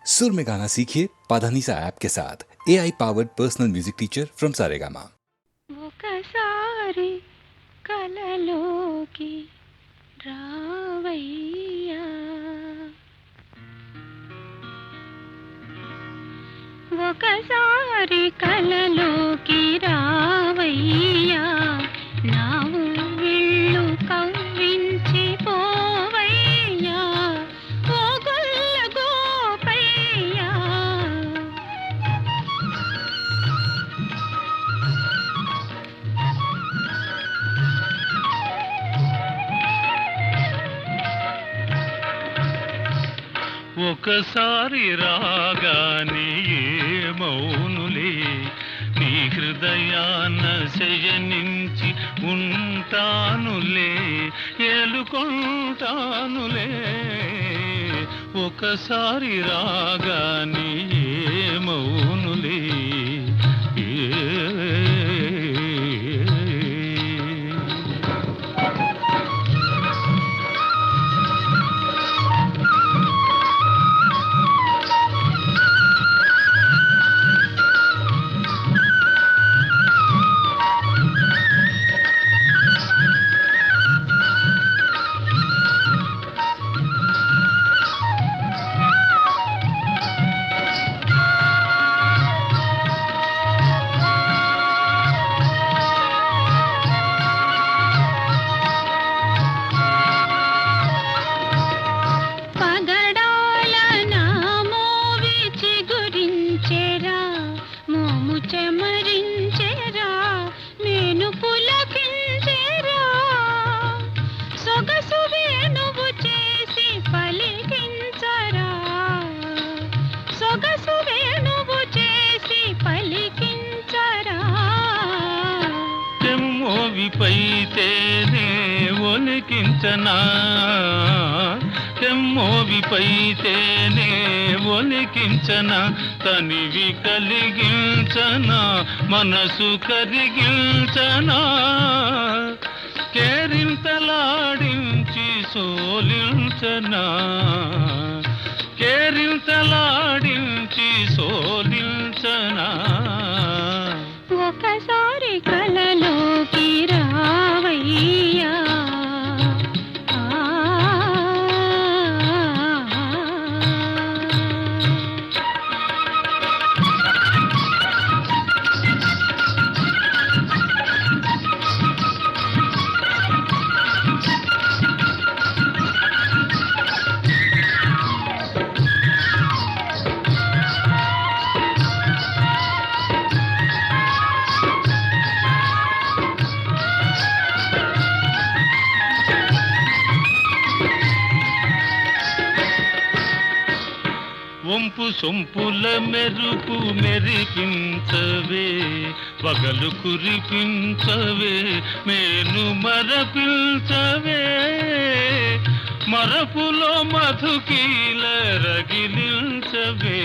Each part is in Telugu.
सुर में गाना सीखिए पाधानीसा ऐप के साथ AI powered personal music teacher from Saregama. ఒకసారి కలలోకి రావయ్యా, ఒకసారి కలలోకి రావయ్యా, నా ఊళ్ళు కవ్వించి పోవయ్యా, ఓ గొల్ల గోపయ్యా. ఒకసారి రాగానే మౌనులే నీ హృదయాన శయనించి ఉంటానులే, ఏలుకుంటానులే. ఒకసారి రాగానే మౌనులే పగడాల నా మోవి చిగురించెరా, మోము చెమరించెరా, నేను పులకించెరా, సొగసు వేణువు చేసి పలికించరా, సొగసు వేణువు చేసి పలికించరా. తెమ్మోవిపైతేనే ఒలికించనా, తెమ్మోవిపైతేనే ఒలికించనా, తనివి కలిగించనా, మనసు కరిగించనా, కేరింతలాడించి సోలించనా, కేరింతలాడించి సోలించనా. ఒకసారి కలలోకి రావయ్యా, వంపు సొంపుల మెరుపు మెరిపించవే, పగలు కురిపించవే, మేను మరపించవే, మరపులో మధుకీల రగిలించవే,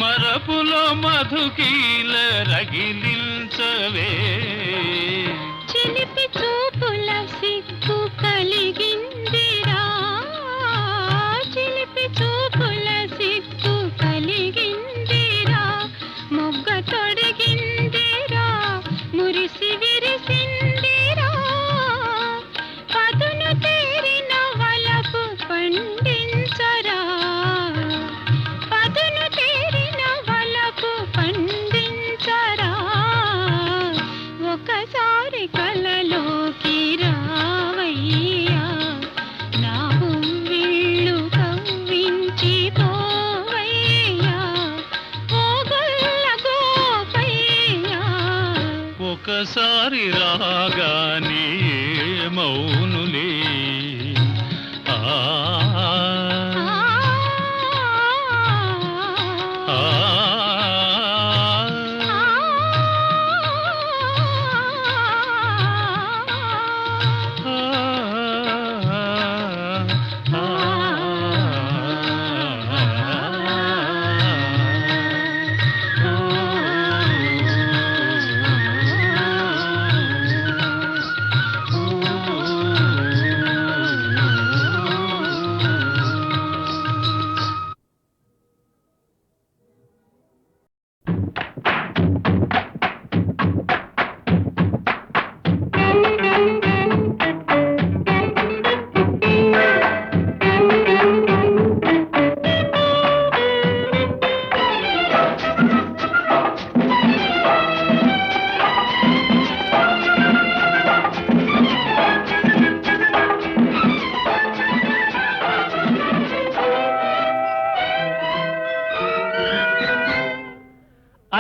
మరపులో మధుకీల రగిలించవే. చిలిపి చూపుల సిగ్గు కలిగిందిరా, చిలిపి చూపుల సిగ్గు కలిగిందిరా, మొగ్గ తొడిగిందిరా, మురిసి విరిసిందిరా, పదును తేరిన వలపు పండించరా, పదును తేరిన వలపు పండించరా. ఒకసారి కలలోకి రావయ్యా, నా ఊళ్ళు కవ్వించి పోవయ్యా, ఓ గొల్ల గోపయ్యా. ఒకసారి రాగానే మౌనులే ఆ ఆ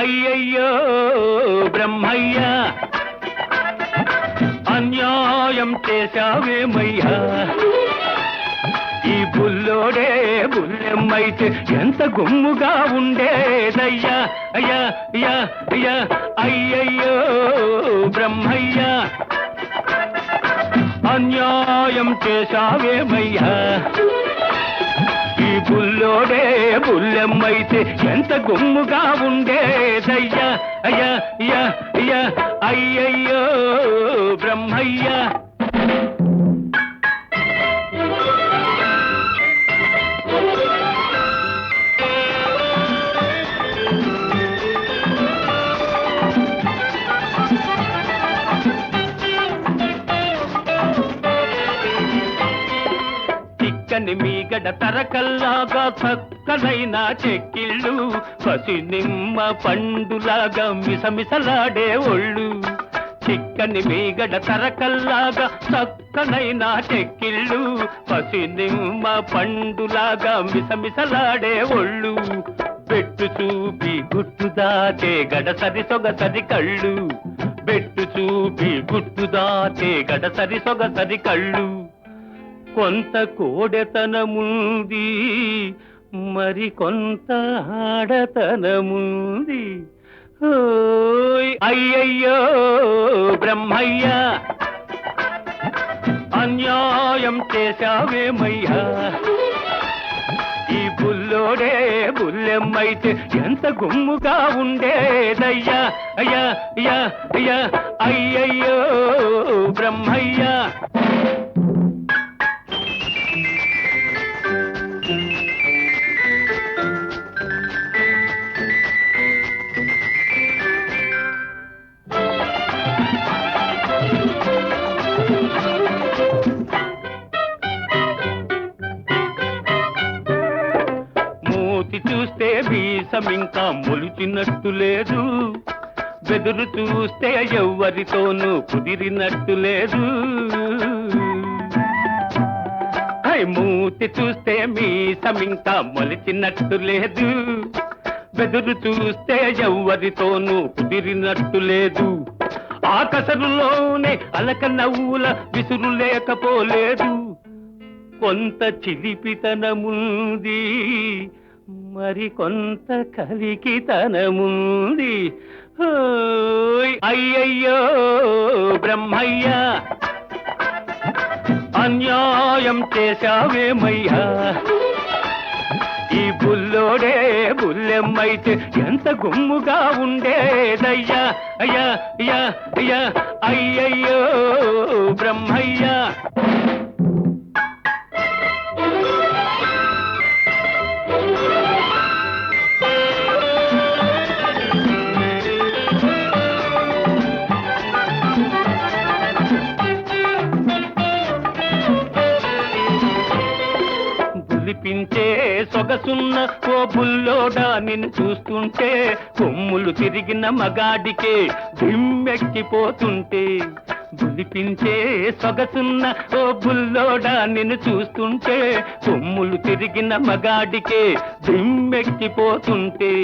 అయ్యయ్యో బ్రహ్మయ్య అన్యాయం చేశావేమయ్యా ఈ బుల్లోడే బుల్లెమ్మైతే ఎంత గుమ్ముగా ఉండేదయ్యా అయ్యా అయ్యా అయ్యా అయ్యయ్యో బ్రహ్మయ్య అన్యాయం చేశావేమయ్యా ఈ బుల్లోడే బుల్లెమ్మైతే ఎంత గుమ్ముగా ఉండేదయ్యా అయ్యా అయ్యా అయ్యా అయ్యయ్యో బ్రహ్మయ్య చిక్కని మీగడ తరకల్లాగా చక్కనైన చెక్కిళ్ళు పసి నిమ్మ పండులాగా మిసమిసలాడే ఒళ్ళు చిక్కని మీగడ తరకల్లాగా చక్కనైన చెక్కిళ్ళు పసి నిమ్మ పండులాగా మిసమిసలాడే ఒళ్ళు పెట్టు చూపి గుట్టు దాచే గడసరి సొగసరి కళ్ళు పెట్టు చూపి గుట్టు దాచే గడసరి సొగసరి కళ్ళు కొంత కోడెతనముంది మరి కొంత ఆడతనముంది అయ్యయ్యో బ్రహ్మయ్య అన్యాయం చేశావేమయ్యా ఈ బుల్లోడే బుల్లెమ్మైతే ఎంత గుమ్ముగా ఉండేదయ్యా అయ్యా అయ్యా అయ్యా అయ్యయ్యో బ్రహ్మయ్య చూస్తే వీసమింకా మొలిచినట్టు లేదు బెదురు చూస్తే ఎవ్వరితోనూ కుదిరినట్టు లేదు మూతి చూస్తే మీసమింకా మొలిచినట్టు లేదు బెదురు చూస్తే ఎవ్వరితోనూ కుదిరినట్టు లేదు ఆకసరులోనే అలక నవ్వుల విసురు లేకపోలేదు కొంత చిలిపితనముంది మరి కొంత కలికితనముంది అయ్యయ్యో బ్రహ్మయ్య అన్యాయం చేశావేమయ్యా ఈ బుల్లోడే బుల్లెమ్మైతే ఎంత గుమ్ముగా ఉండేదయ్యా అయ్యా అయ్యా అయ్యా అయ్యయ్యో బ్రహ్మయ్య పించే సొగసున్న ఓ బుల్లోడా నిన్ను చూస్తుంటే కొమ్ములు తిరిగిన మగాడికే దిమ్మెక్కిపోతుంటే బులిపించే సొగసున్న ఓ బుల్లోడా నిన్ను చూస్తుంటే కొమ్ములు తిరిగిన మగాడికే దిమ్మెక్కిపోతుంటే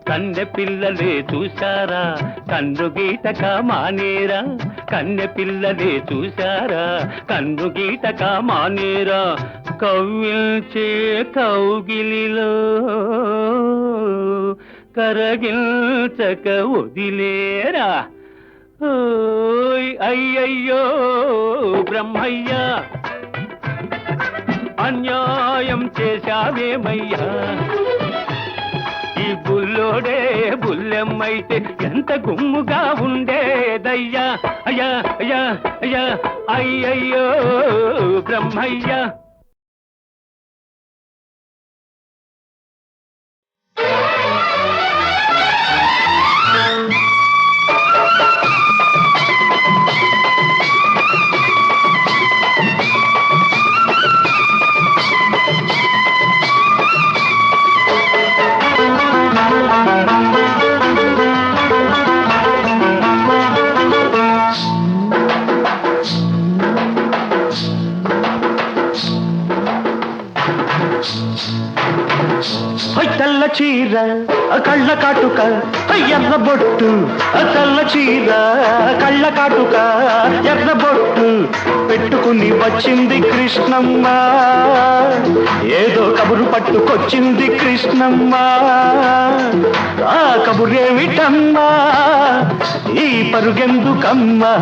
కన్నె పిల్లలే చూశారా కన్ను గీటక మానేరా కన్నె పిల్లలే చూశారా కన్ను గీటక మానేరా కవ్విల్చే కౌగిలిలో కరగిల్చక వదిలేరా అయ్యయ్యో బ్రహ్మయ్య అన్యాయం చేశావేమయ్యా ఈ బుల్లోడే బుల్లెమ్మైతే ఎంత గుమ్ముగా ఉండేదయ్యా అయ్యా అయ్యా అయ్యా అయ్యయ్యో బ్రహ్మయ్య తెల్ల చీర కళ్ళ కాటుక ఎర్ర బొట్టు తెల్ల చీర కళ్ళ కాటుక ఎర్ర బొట్టు పెట్టుకుని వచ్చింది కృష్ణమ్మ ఏదో కబురు పట్టుకొచ్చింది కృష్ణమ్మ ఆ కబురేమిటమ్మా ఈ పరుగెందుకమ్మా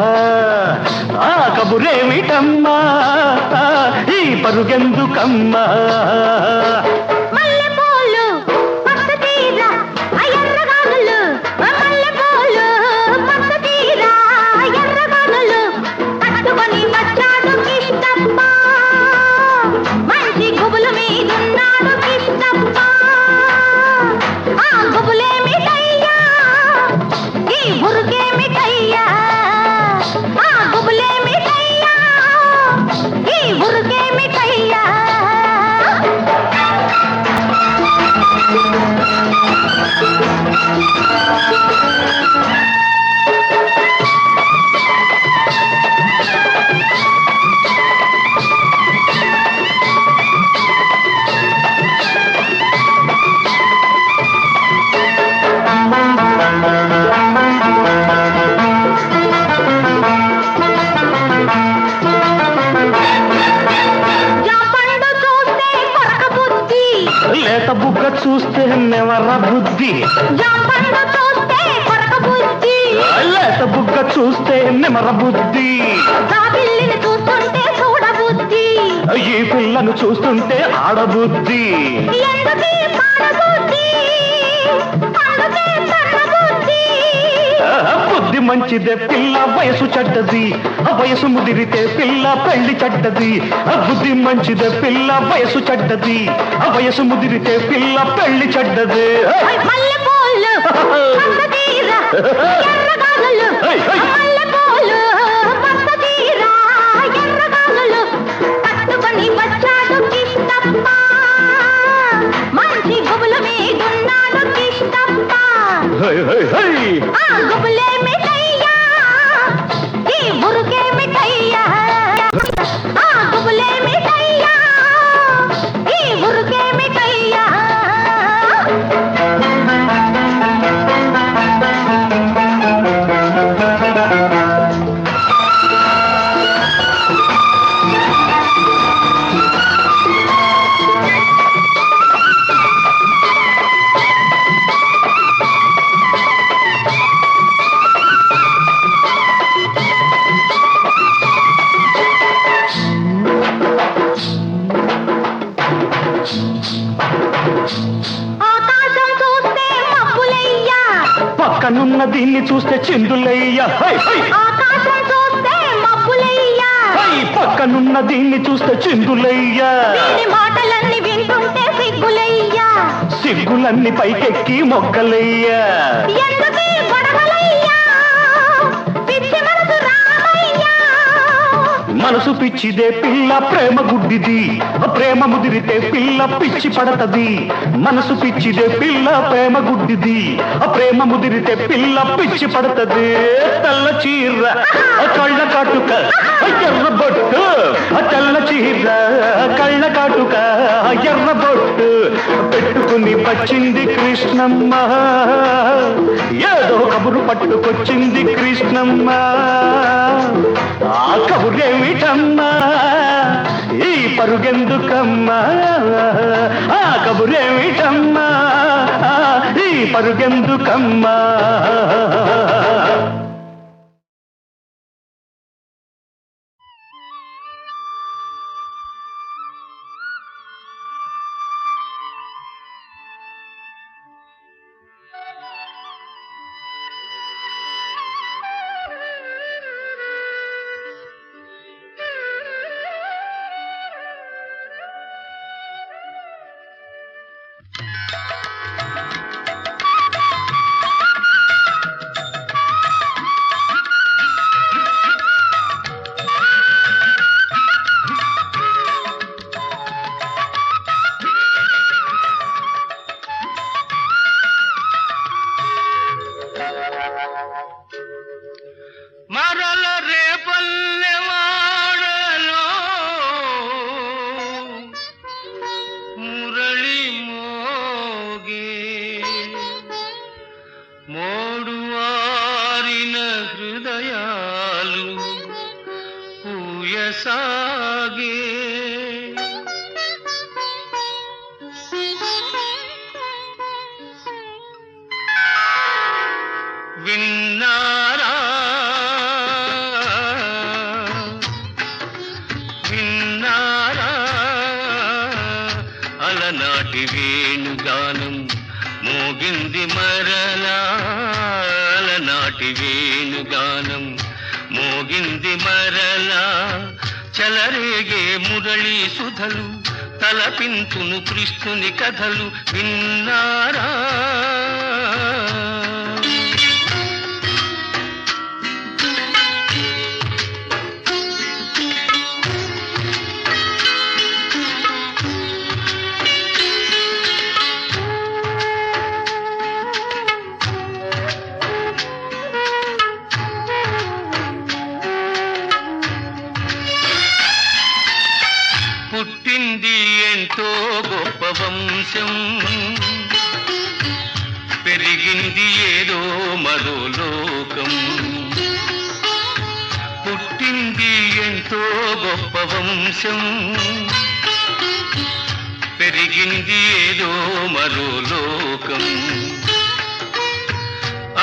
ఆ కబురేమిటమ్మా ఈ పరుగెందుకమ్మా లేత బుగ్గ చూస్తే నెవర బుద్ధి లేత బుగ్గ చూస్తే నెమర బుద్ధి ఈ పిల్లను చూస్తుంటే ఆడబుద్ధి బుద్ధి మంచిదే పిల్ల వయసు చెడ్డది వయసు ముదిరితే పిల్ల పెళ్లి చెడ్డది బుద్ధి మంచిదే పిల్ల వయసు చెడ్డది వయసు ముదిరితే పిల్ల పెళ్లి చెడ్డది పక్కనున్న దీన్ని చూస్తే చిందులయ్యా పక్కనున్న దీన్ని చూస్తే చిందులయ్యా మాటలన్నీ వింటుంటే సిగ్గులయ్యా సిగ్గులన్నీ పైకెక్కి మొగ్గలయ్యా మనసు పిచ్చిదే పిల్ల ప్రేమ గుడ్డిది ప్రేమ ముదిరితే పిల్ల పిచ్చి పడతది మనసు పిచ్చిదే పిల్ల ప్రేమ గుడ్డిది ప్రేమ ముదిరితే పిల్ల పిచ్చి పడతది తెల్ల చీర కళ్ళ కాటుక ఎర్ర బొట్టు తెల్ల చీర కళ్ళ కాటుక ఎర్ర బొట్టు పెట్టుకుని వచ్చింది కృష్ణమ్మ ఏదో కబురు పట్టుకొచ్చింది కృష్ణమ్మ ఆ కబురేమిటమ్మా ఈ పరుగెందుకమ్మా ఆ కబురేమిటమ్మా ఈ పరుగెందుకమ్మా సాగే విన్నారా విన్నారా అలనాటి వేణుగానం మోగింది మరలా అలనాటి వేణుగానం మోగింది మరలా చలరేగే మురళీ సుధలు తలపింతును కృష్ణుని కథలు విన్నారా పుట్టింది ఎంతో గొప్ప వంశం పెరిగింది ఏదో మరో లోకం పుట్టింది ఎంతో గొప్ప వంశం పెరిగింది ఏదో మరో లోకం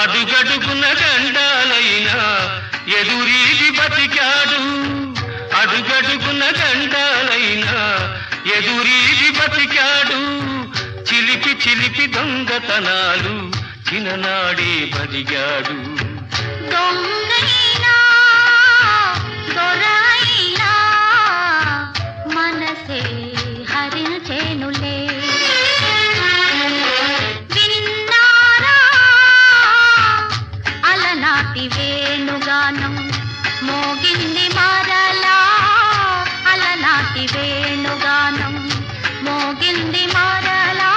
అడుగడుగున గండాలైనా ఎదురీది బతికాడు అడుగడుగున గండాలైనా ఎదురీది బతికాడు చిలిపి చిలిపి దొంగతనాలు చిన్ననాడే బదిగాడు దొంగైనా దొరైనా మనసే హరించేనులే విన్నారా అలనాటి వేణుగానం మోగింది మరలా అలనాటి వేణుగానం మోగింది మరలా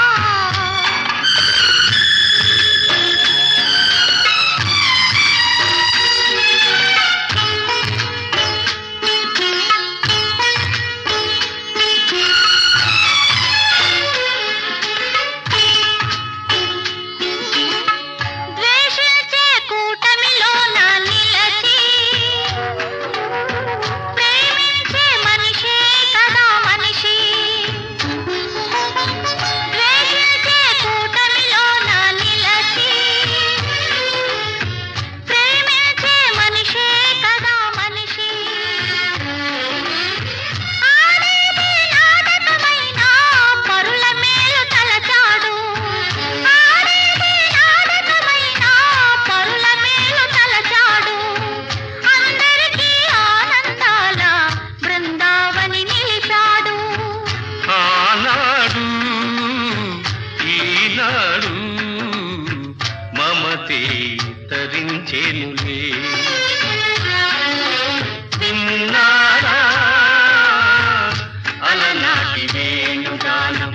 ద్వేషించే కూటమిలోన నిలచి ప్రేమించే మనిషే కదా మనిషి ద్వేషించే కూటమిలోన నిలచి ప్రేమించే మనిషే కదా మనిషి ఆడేది నాటకమైనా పరుల మేలు తలచాడు ఆడేది నాటకమైనా పరుల మేలు తలచాడు అందరికీ ఆనందాల బృందావని నిలిపాడు ఆనాడు ఈనాడు మమతే తరించేనులే విన్నారా అలనాటి వేణుగానం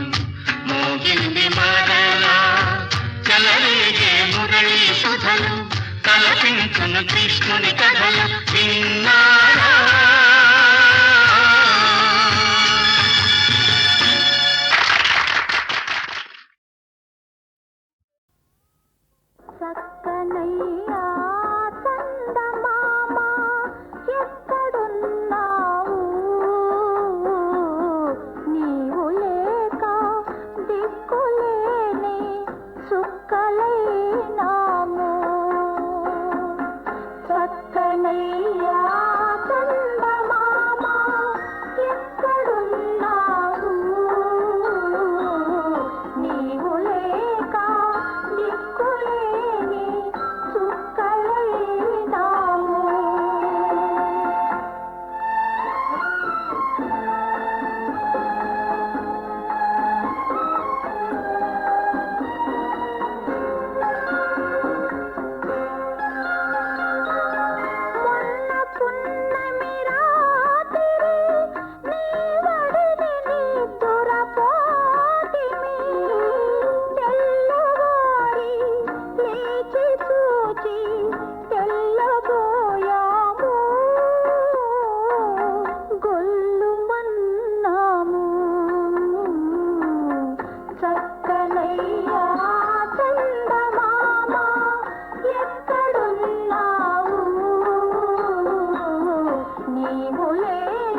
మోగింది మరలా చలరేగే మురళీ సుధలు తలపించును కృష్ణుని కథలు విన్నారా చక్కనయ్యా చందమామ ఎక్కడున్నావు నీవు లేక దిక్కులేని సుక్కలైనాము చక్కనయ్యా చందమామ ఎక్కడున్నావు నీవు లేక దిక్కులేని సుక్కలైనాము మొన్న పున్నమి రాత్రి నీ వడిని నిద్దురపోతిమి తెల్లవారి లేచి చూచి తెల్లబోయాము గొల్లుమన్నాము చక్కనయ్యా చందమామ ఎక్కడున్నావు నీవు లేక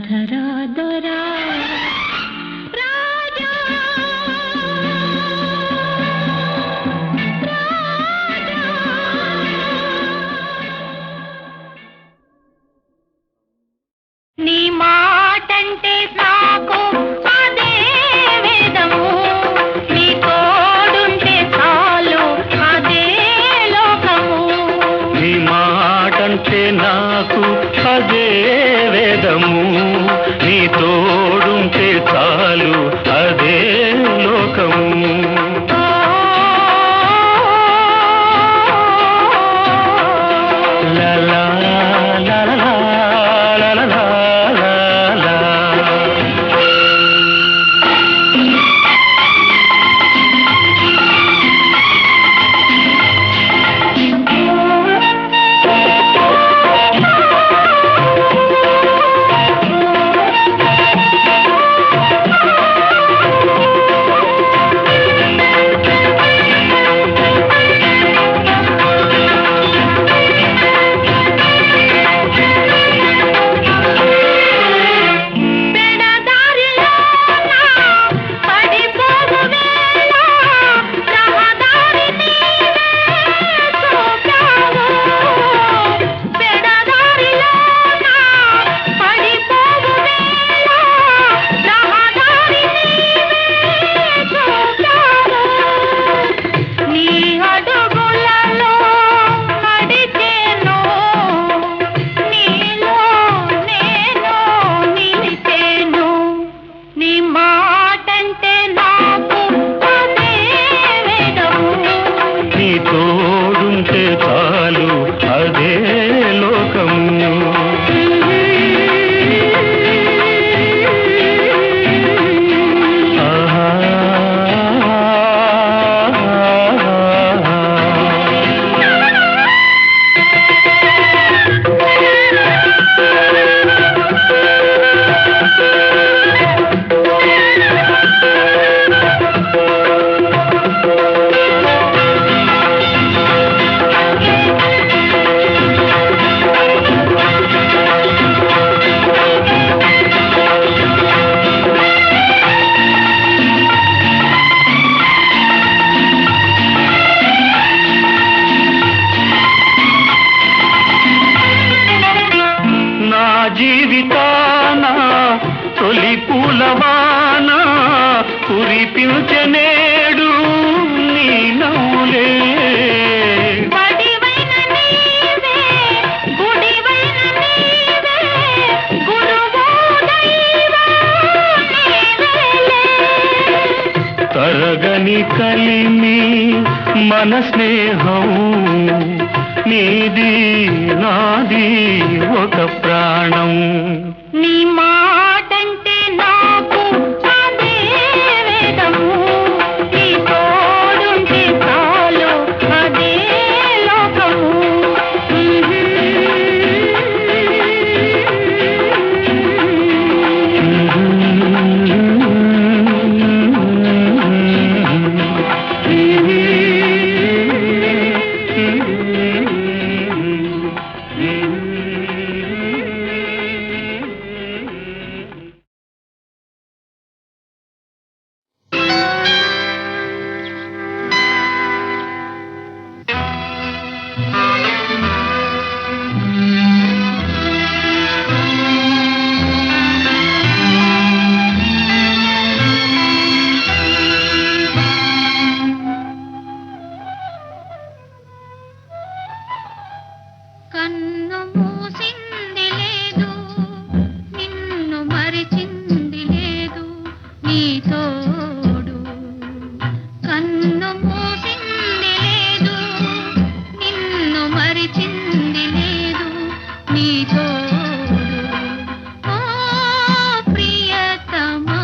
ధరా దొరా రాజా నీ మాటంటే నాకు అదే వేదము నీ తోడుంటే చాలు అదే లోకము నీ మాటంటే నాకు అదే వేదము నీ తోడుంటే చాలు అదే లోకము లా లా లా లా లా లా లా లా లా. నీ తోడుంటే చాలు అదే లోకము నా జీవితాన తొలి పూలవాన కురిపించనేడు నీ నవ్వులే తరగని కలిమి మన స్నేహం నీది నాది ఒక ప్రాణం నీ మాటంటే నాకు అదే వేదము నీ తోడుంటే చాలు అదే లోకము కన్ను మూసింది లేదు నిన్ను మరిచింది లేదు నీ తోడు కన్ను మూసింది లేదు నిన్ను మరిచింది లేదు నీ తోడు ఓ ప్రియతమా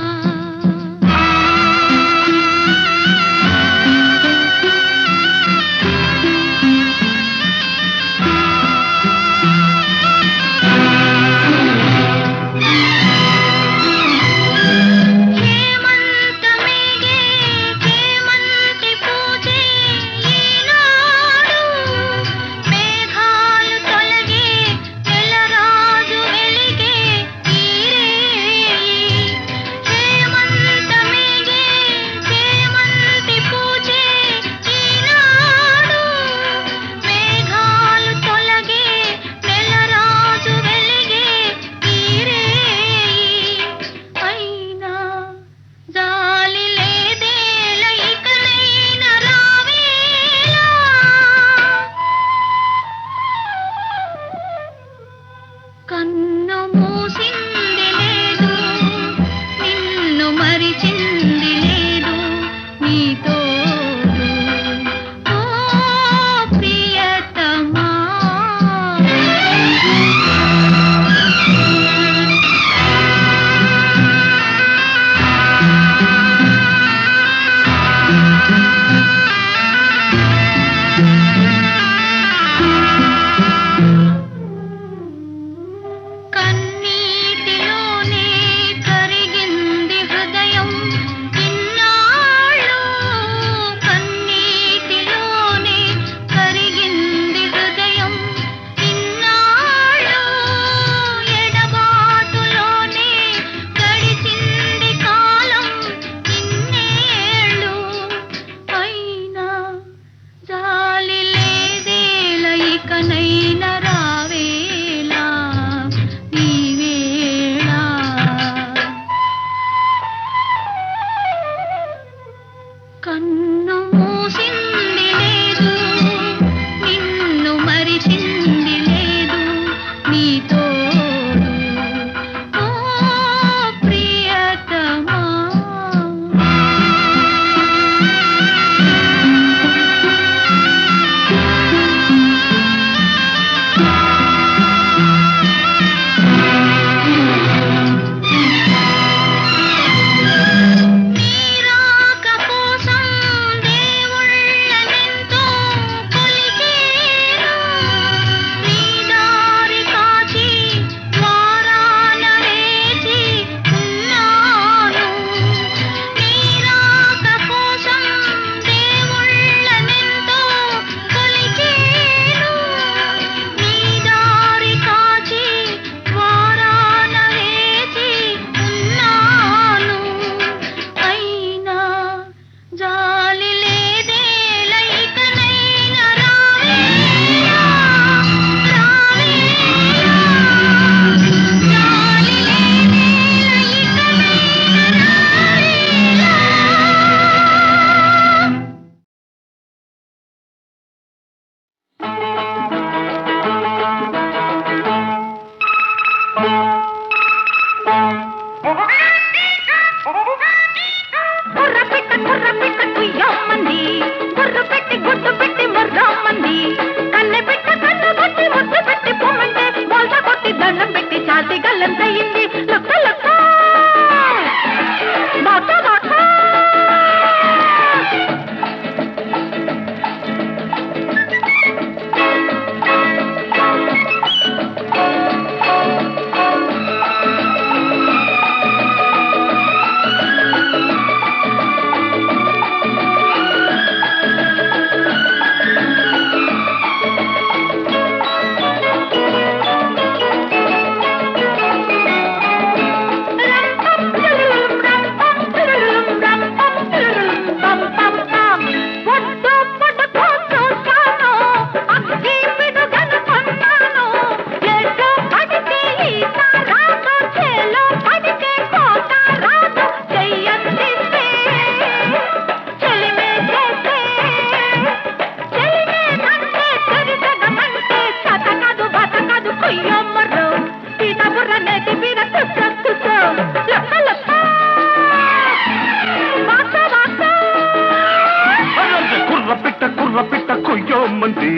మంది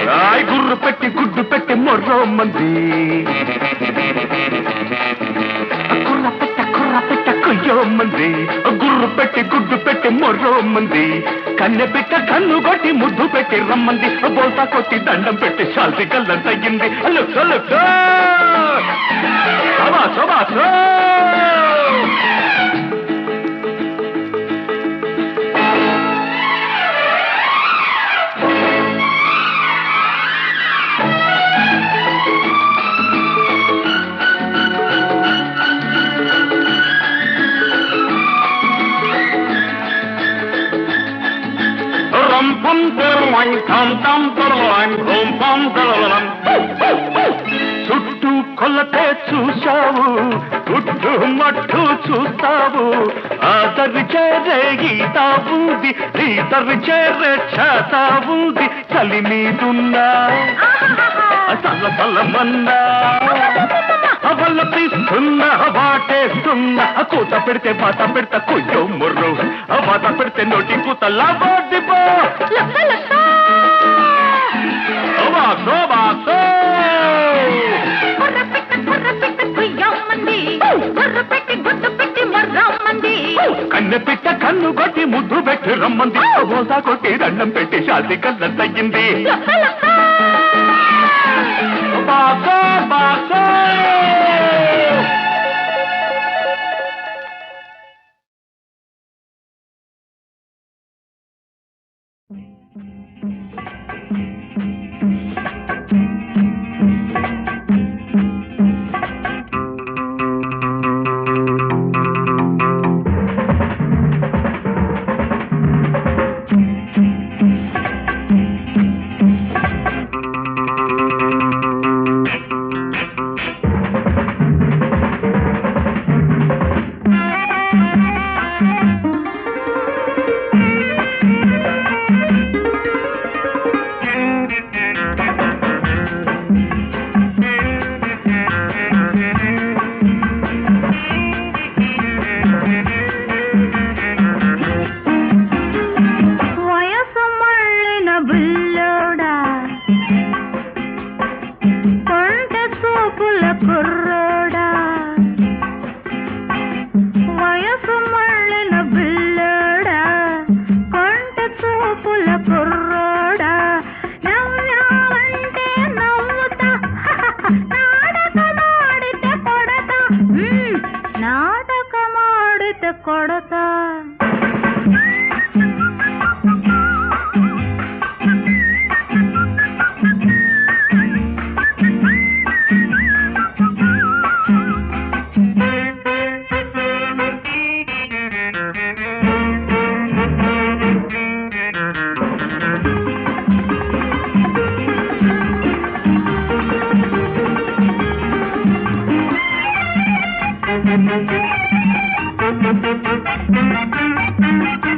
రాయ్ గుర్రు పెట్టి గుడ్డు పెట్టి మొర్రో మంది కుర్ర పెట్ట కుయ్యో మంది గుర్రు పెట్టి గుడ్డు పెట్టి మొర్రో మంది కన్నె పిట్ట కన్ను కొట్టి ముద్దు పెట్టి రమ్మంది బోల్తా కొట్టి దండం పెట్టి శాల్తి కళ్ళం తగ్గింది చుట్టూ కొలతే చూశావు గుడ్డు మట్టు చూస్తావు ఆదరి చేరే గీతా ఉంది ఈదరి చేరే చేతా ఉంది చలి మీదున్నా తల తలమన్నా అవల్ల తీస్తున్నా వాటేస్తున్నా కూత పెడితే బాత పెడతా కుయ్యో ముర్రు బాత పెడితే నోటి కూత లాబోదిపో కన్నె పిట్ట కన్ను కొట్టి ముద్దు పెట్టి రమ్మంది బోసా కొట్టి దండం పెట్టి శాంతి కళ్ళ తగ్గింది బాసో బాసో కొడతా Thank you.